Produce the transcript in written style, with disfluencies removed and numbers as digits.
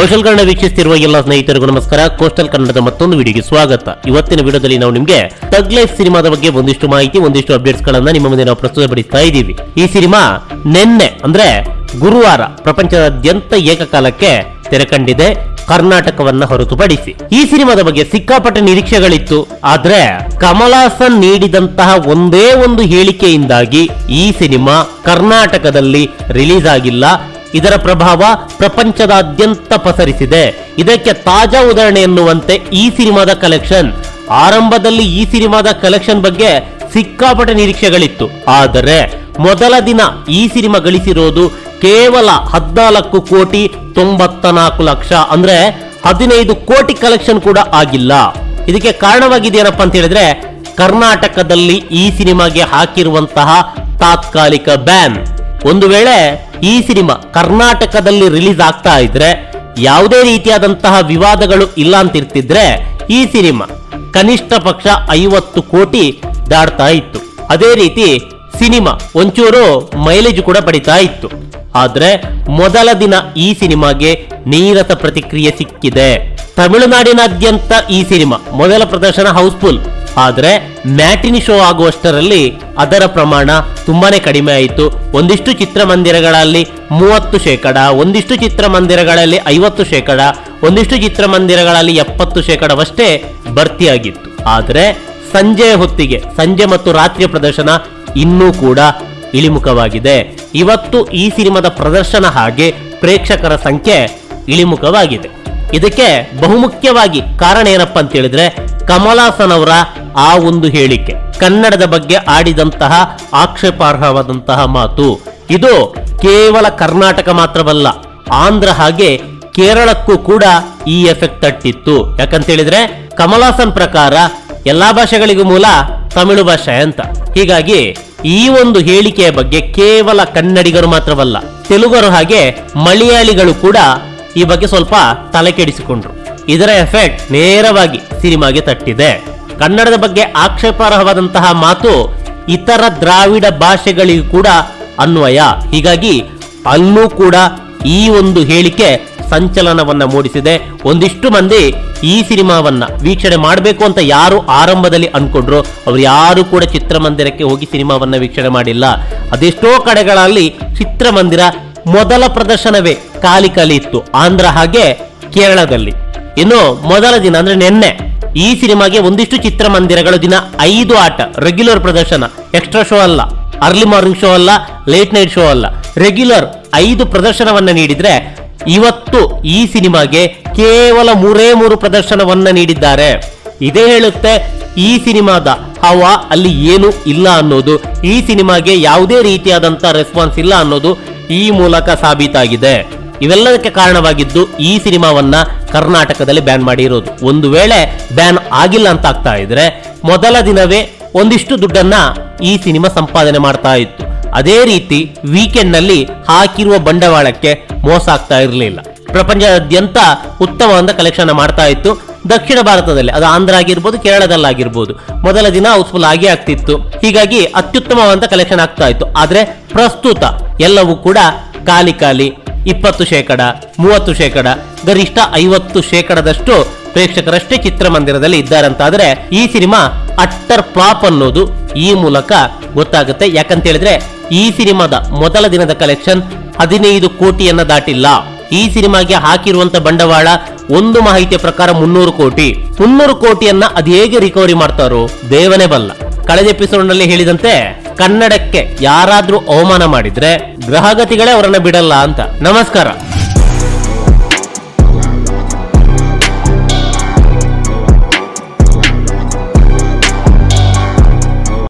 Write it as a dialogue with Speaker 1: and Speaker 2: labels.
Speaker 1: Coastal Kannada ವೀಕ್ಷಿಸುತ್ತಿರುವ ಎಲ್ಲ ಸ್ನೇಹಿತರಿಗೂ ನಮಸ್ಕಾರ. ಕೋಸ್ಟಲ್ ಕನ್ನಡದ ಮತ್ತೊಂದು ವಿಡಿಯೋಗೆ ಸ್ವಾಗತ. ಇವತ್ತಿನ ವಿಡಿಯೋದಲ್ಲಿ ನಾವು ನಿಮಗೆ ಥಗ್ ಲೈಫ್ ಸಿನಿಮಾದ ಬಗ್ಗೆ ಒಂದಿಷ್ಟು ಮಾಹಿತಿ, ಒಂದಿಷ್ಟು ಅಪ್ಡೇಟ್ಸ್ ಗಳನ್ನ ನಿಮ್ಮ ಮುಂದೆ ನಾವು ಪ್ರಸ್ತುತಪಡಿಸ್ತಾ ಇದ್ದೀವಿ. ಈ ಸಿನಿಮಾ ನಿನ್ನೆ ಅಂದ್ರೆ ಗುರುವಾರ ಪ್ರಪಂಚದಾದ್ಯಂತ ಏಕಕಾಲಕ್ಕೆ ತೆರೆ ಕಂಡಿದೆ, ಕರ್ನಾಟಕವನ್ನ ಹೊರತುಪಡಿಸಿ. ಈ ಸಿನಿಮಾದ ಬಗ್ಗೆ ಸಿಕ್ಕಾಪಟ್ಟೆ ನಿರೀಕ್ಷೆಗಳಿತ್ತು. ಆದ್ರೆ ಕಮಲ್ ಹಾಸನ್ ನೀಡಿದಂತಹ ಒಂದೇ ಒಂದು ಹೇಳಿಕೆಯಿಂದಾಗಿ ಈ ಸಿನಿಮಾ ಕರ್ನಾಟಕದಲ್ಲಿ ರಿಲೀಸ್ ಆಗಿಲ್ಲ. ಇದರ ಪ್ರಭಾವ ಪ್ರಪಂಚದಾದ್ಯಂತ ಪಸರಿಸಿದೆ. ಇದಕ್ಕೆ ತಾಜಾ ಉದಾಹರಣೆ ಎನ್ನುವಂತೆ ಈ ಸಿನಿಮಾದ ಕಲೆಕ್ಷನ್, ಆರಂಭದಲ್ಲಿ ಈ ಸಿನಿಮಾದ ಕಲೆಕ್ಷನ್ ಬಗ್ಗೆ ಸಿಕ್ಕಾಪಟ್ಟೆ ನಿರೀಕ್ಷೆಗಳಿತ್ತು. ಆದರೆ ಮೊದಲ ದಿನ ಈ ಸಿನಿಮಾ ಗಳಿಸಿರೋದು ಕೇವಲ 14,94,00,000, ಅಂದ್ರೆ 15 ಕೋಟಿ ಕಲೆಕ್ಷನ್ ಕೂಡ ಆಗಿಲ್ಲ. ಇದಕ್ಕೆ ಕಾರಣವಾಗಿದೆಯೇನಪ್ಪ ಅಂತ ಹೇಳಿದ್ರೆ, ಕರ್ನಾಟಕದಲ್ಲಿ ಈ ಸಿನಿಮಾಗೆ ಹಾಕಿರುವಂತಹ ತಾತ್ಕಾಲಿಕ ಬ್ಯಾನ್. ಒಂದು ವೇಳೆ ಈ ಸಿನಿಮಾ ಕರ್ನಾಟಕದಲ್ಲಿ ರಿಲೀಸ್ ಆಗ್ತಾ ಇದ್ರೆ, ಯಾವುದೇ ರೀತಿಯಾದಂತಹ ವಿವಾದಗಳು ಇಲ್ಲ ಅಂತಿರ್ತಿದ್ರೆ ಈ ಸಿನಿಮಾ ಕನಿಷ್ಠ ಪಕ್ಷ 50 ಕೋಟಿ ದಾಟ್ತಾ ಇತ್ತು. ಅದೇ ರೀತಿ ಸಿನಿಮಾ ಒಂಚೂರು ಮೈಲೇಜ್ ಕೂಡ ಪಡಿತಾ ಇತ್ತು. ಆದ್ರೆ ಮೊದಲ ದಿನ ಈ ಸಿನಿಮಾಗೆ ನೀರಸ ಪ್ರತಿಕ್ರಿಯೆ ಸಿಕ್ಕಿದೆ. ತಮಿಳುನಾಡಿನಾದ್ಯಂತ ಈ ಸಿನಿಮಾ ಮೊದಲ ಪ್ರದರ್ಶನ ಹೌಸ್ಫುಲ್. ಆದ್ರೆ ಮ್ಯಾಟಿನಿ ಶೋ ಆಗುವಷ್ಟರಲ್ಲಿ ಅದರ ಪ್ರಮಾಣ ತುಂಬಾನೇ ಕಡಿಮೆ ಆಯಿತು. ಒಂದಿಷ್ಟು ಚಿತ್ರಮಂದಿರಗಳಲ್ಲಿ 30%, ಒಂದಿಷ್ಟು ಚಿತ್ರಮಂದಿರಗಳಲ್ಲಿ 50%, ಒಂದಿಷ್ಟು ಚಿತ್ರಮಂದಿರಗಳಲ್ಲಿ 70%ವಷ್ಟೇ ಭರ್ತಿಯಾಗಿತ್ತು. ಆದ್ರೆ ಸಂಜೆ ಹೊತ್ತಿಗೆ, ಸಂಜೆ ಮತ್ತು ರಾತ್ರಿಯ ಪ್ರದರ್ಶನ ಇನ್ನೂ ಕೂಡ ಇಳಿಮುಖವಾಗಿದೆ. ಇವತ್ತು ಈ ಸಿನಿಮಾದ ಪ್ರದರ್ಶನ ಹಾಗೆ ಪ್ರೇಕ್ಷಕರ ಸಂಖ್ಯೆ ಇಳಿಮುಖವಾಗಿದೆ. ಇದಕ್ಕೆ ಬಹುಮುಖ್ಯವಾಗಿ ಕಾರಣ ಏನಪ್ಪಾ ಅಂತ ಹೇಳಿದ್ರೆ, ಕಮಲ್ ಹಾಸನ್ ಅವರ ಆ ಒಂದು ಹೇಳಿಕೆ, ಕನ್ನಡದ ಬಗ್ಗೆ ಆಡಿದಂತಹ ಆಕ್ಷೇಪಾರ್ಹವಾದಂತಹ ಮಾತು. ಇದು ಕೇವಲ ಕರ್ನಾಟಕ ಮಾತ್ರವಲ್ಲ, ಆಂಧ್ರ ಹಾಗೆ ಕೇರಳಕ್ಕೂ ಕೂಡ ಈ ಎಫೆಕ್ಟ್ ತಟ್ಟಿತ್ತು. ಯಾಕಂತ ಹೇಳಿದ್ರೆ ಕಮಲ್ ಹಾಸನ್ ಪ್ರಕಾರ ಎಲ್ಲಾ ಭಾಷೆಗಳಿಗೂ ಮೂಲ ತಮಿಳು ಭಾಷೆ ಅಂತ. ಹೀಗಾಗಿ ಈ ಒಂದು ಹೇಳಿಕೆಯ ಬಗ್ಗೆ ಕೇವಲ ಕನ್ನಡಿಗರು ಮಾತ್ರವಲ್ಲ, ತೆಲುಗರು ಹಾಗೆ ಮಲಯಾಳಿಗಳು ಕೂಡ ಈ ಬಗ್ಗೆ ಸ್ವಲ್ಪ ತಲೆ ಕೆಡಿಸಿಕೊಂಡ್ರು. ಇದರ ಎಫೆಕ್ಟ್ ನೇರವಾಗಿ ಸಿನಿಮಾಗೆ ತಟ್ಟಿದೆ. ಕನ್ನಡದ ಬಗ್ಗೆ ಆಕ್ಷೇಪಾರ್ಹವಾದಂತಹ ಮಾತು ಇತರ ದ್ರಾವಿಡ ಭಾಷೆಗಳಿಗೂ ಕೂಡ ಅನ್ವಯ. ಹೀಗಾಗಿ ಅಲ್ಲೂ ಕೂಡ ಈ ಒಂದು ಹೇಳಿಕೆ ಸಂಚಲನವನ್ನ ಮೂಡಿಸಿದೆ. ಒಂದಿಷ್ಟು ಮಂದಿ ಈ ಸಿನಿಮಾವನ್ನ ವೀಕ್ಷಣೆ ಮಾಡಬೇಕು ಅಂತ ಯಾರು ಆರಂಭದಲ್ಲಿ ಅನ್ಕೊಂಡ್ರು, ಅವ್ರು ಯಾರು ಕೂಡ ಚಿತ್ರಮಂದಿರಕ್ಕೆ ಹೋಗಿ ಸಿನಿಮಾವನ್ನ ವೀಕ್ಷಣೆ ಮಾಡಿಲ್ಲ. ಅದೆಷ್ಟೋ ಕಡೆಗಳಲ್ಲಿ ಚಿತ್ರಮಂದಿರ ಮೊದಲ ಪ್ರದರ್ಶನವೇ ಖಾಲಿ ಇತ್ತು, ಆಂಧ್ರ ಹಾಗೆ ಕೇರಳದಲ್ಲಿ. ಇನ್ನು ಮೊದಲ ದಿನ ಅಂದ್ರೆ ನಿನ್ನೆ ಈ ಸಿನಿಮಾಗೆ ಒಂದಿಷ್ಟು ಚಿತ್ರಮಂದಿರಗಳು ದಿನ 5 ಆಟ, ರೆಗ್ಯುಲರ್ ಪ್ರದರ್ಶನ, ಎಕ್ಸ್ಟ್ರಾ ಶೋ ಅಲ್ಲ, ಅರ್ಲಿ ಮಾರ್ನಿಂಗ್ ಶೋ ಅಲ್ಲ, ಲೇಟ್ ನೈಟ್ ಶೋ ಅಲ್ಲ, ರೆಗ್ಯುಲರ್ 5 ಪ್ರದರ್ಶನವನ್ನ ನೀಡಿದ್ರೆ, ಇವತ್ತು ಈ ಸಿನಿಮಾಗೆ ಕೇವಲ 3 ಪ್ರದರ್ಶನವನ್ನ ನೀಡಿದ್ದಾರೆ. ಇದೇ ಹೇಳುತ್ತೆ ಈ ಸಿನಿಮಾದ ಹವಾ ಅಲ್ಲಿ ಏನು ಇಲ್ಲ ಅನ್ನೋದು, ಈ ಸಿನಿಮಾಗೆ ಯಾವುದೇ ರೀತಿಯಾದಂತ ರೆಸ್ಪಾನ್ಸ್ ಇಲ್ಲ ಅನ್ನೋದು ಈ ಮೂಲಕ ಸಾಬೀತಾಗಿದೆ. ಇವೆಲ್ಲದಕ್ಕೆ ಕಾರಣವಾಗಿದ್ದು ಈ ಸಿನಿಮಾವನ್ನ ಕರ್ನಾಟಕದಲ್ಲಿ ಬ್ಯಾನ್ ಮಾಡಿರೋದು. ಒಂದು ವೇಳೆ ಬ್ಯಾನ್ ಆಗಿಲ್ಲ ಅಂತ ಆಗ್ತಾ ಇದ್ರೆ, ಮೊದಲ ದಿನವೇ ಒಂದಿಷ್ಟು ದುಡ್ಡನ್ನ ಈ ಸಿನಿಮಾ ಸಂಪಾದನೆ ಮಾಡ್ತಾ ಇತ್ತು. ಅದೇ ರೀತಿ ವೀಕೆಂಡ್ ನಲ್ಲಿ ಹಾಕಿರುವ ಬಂಡವಾಳಕ್ಕೆ ಮೋಸ ಆಗ್ತಾ ಇರಲಿಲ್ಲ. ಪ್ರಪಂಚದಾದ್ಯಂತ ಉತ್ತಮವಾದ ಕಲೆಕ್ಷನ್ ಮಾಡ್ತಾ ಇತ್ತು. ದಕ್ಷಿಣ ಭಾರತದಲ್ಲಿ, ಅದು ಆಂಧ್ರ ಆಗಿರ್ಬೋದು, ಕೇರಳದಲ್ಲಾಗಿರ್ಬೋದು, ಮೊದಲ ದಿನ ಹೌಸ್ಫುಲ್ ಆಗಿ ಆಗ್ತಿತ್ತು. ಹೀಗಾಗಿ ಅತ್ಯುತ್ತಮವಾದ ಕಲೆಕ್ಷನ್ ಆಗ್ತಾ ಇತ್ತು. ಆದ್ರೆ ಪ್ರಸ್ತುತ ಎಲ್ಲವೂ ಕೂಡ ಖಾಲಿ 20%, 30%, ಗರಿಷ್ಠ 50%ದಷ್ಟು ಪ್ರೇಕ್ಷಕರಷ್ಟೇ ಚಿತ್ರಮಂದಿರದಲ್ಲಿ ಇದ್ದಾರಂತಾದ್ರೆ ಈ ಸಿನಿಮಾ ಅಟ್ಟರ್ ಫ್ಲಾಪ್ ಅನ್ನೋದು ಈ ಮೂಲಕ ಗೊತ್ತಾಗುತ್ತೆ. ಯಾಕಂತ ಹೇಳಿದ್ರೆ ಈ ಸಿನಿಮಾದ ಮೊದಲ ದಿನದ ಕಲೆಕ್ಷನ್ 15 ಕೋಟಿಯನ್ನ ದಾಟಿಲ್ಲ. ಈ ಸಿನಿಮಾಗೆ ಹಾಕಿರುವಂತ ಬಂಡವಾಳ ಒಂದು ಮಾಹಿತಿಯ ಪ್ರಕಾರ 300 ಕೋಟಿ. 300 ಕೋಟಿಯನ್ನ ಅದು ಹೇಗೆ ರಿಕವರಿ ಮಾಡ್ತಾರೋ ದೇವನೇ ಬಲ್ಲ. ಕಳೆದ ಎಪಿಸೋಡ್ ನಲ್ಲಿ ಹೇಳಿದಂತೆ, ಕನ್ನಡಕ್ಕೆ ಯಾರಾದ್ರೂ ಅವಮಾನ ಮಾಡಿದ್ರೆ ಗ್ರಹಗತಿಗಳೇ ಅವರನ್ನ ಬಿಡಲ್ಲ ಅಂತ. ನಮಸ್ಕಾರ.